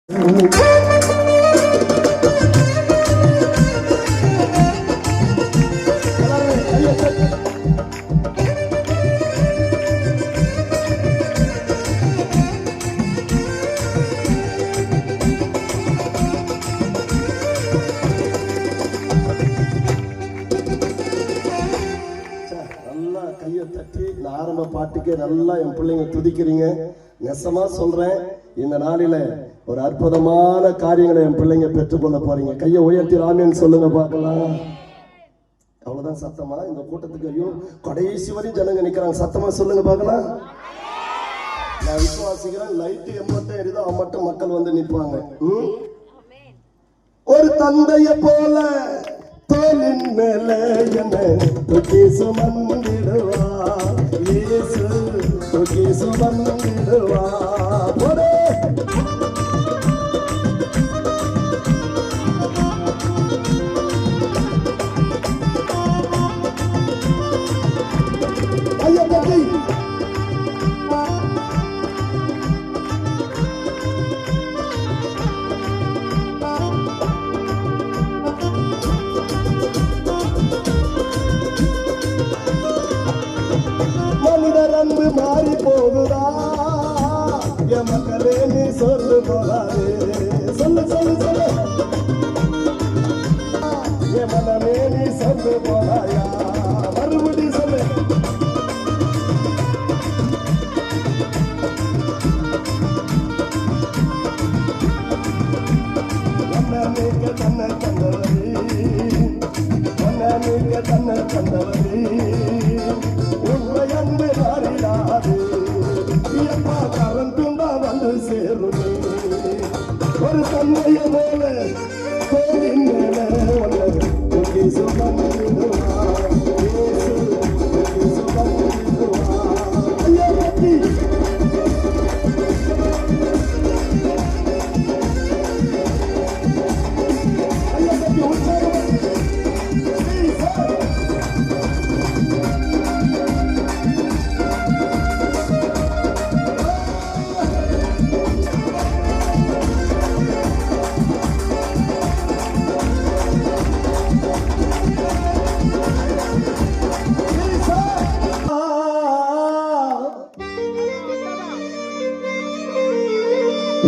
கையை தட்டி இந்த ஆரம்ப பாட்டுக்கே நல்லா என் பிள்ளைங்க துதிக்கிறீங்க. நெசமா சொல்றேன், இந்த நாளில ஒரு அற்புதமான காரியங்களை என் பிள்ளைங்க பெற்றுக்கொள்ள போறீங்க. கையை உயர்த்தி ராமேன்னு சொல்லுங்க பார்க்கலாம். அவ்வளவுதான் சத்தமா இந்த கூட்டத்துக்கு? ஐயோ, கடைசி வரையும் ஜனங்க நிக்கிறாங்க. சத்தமா சொல்லுங்க பார்க்கலாம். நான் விசுவாசிக்கிறேன், லைட் எம்மட்டும் எரிதோ அவன் மட்டும் மக்கள் வந்து நிற்பாங்க. ஒரு தந்தைய போல தோலின் மேல என்ன தூக்கி சுமந்திடுவா, இயேசு தூக்கி சுமந்திடுவா. அன்பு மாறி போகுதா என் மக்களே, நீ சொல்லு போகாது. சொல்லு சொல்லு சொல்லு என் மனமே, நீ சொல்லு போகாயா. மறுபடி சொல்லு. ஒன்னமிக்க தன்னை தந்தவரி, ஒன்னமிக்க தன்னை தந்தவரி, உண்மை அன்பு மாறிடாது. எப்பா கரண்டுண்டா வந்து சேரும். ஒரு தந்தைய போல கோவின் மேல ஒன்று தூக்கி சுமந்திடுவா, இயேசு தூக்கி சுமந்திடுவா. ஐயா பத்தி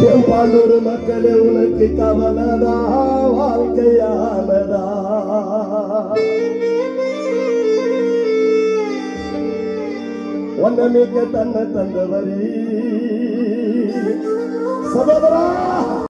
என் பாண்டூர் மக்களே, உனக்கு கவனதா வாழ்க்கையானதா. ஒன்னமிக்க தன்னை தந்தவரி சகோதரா.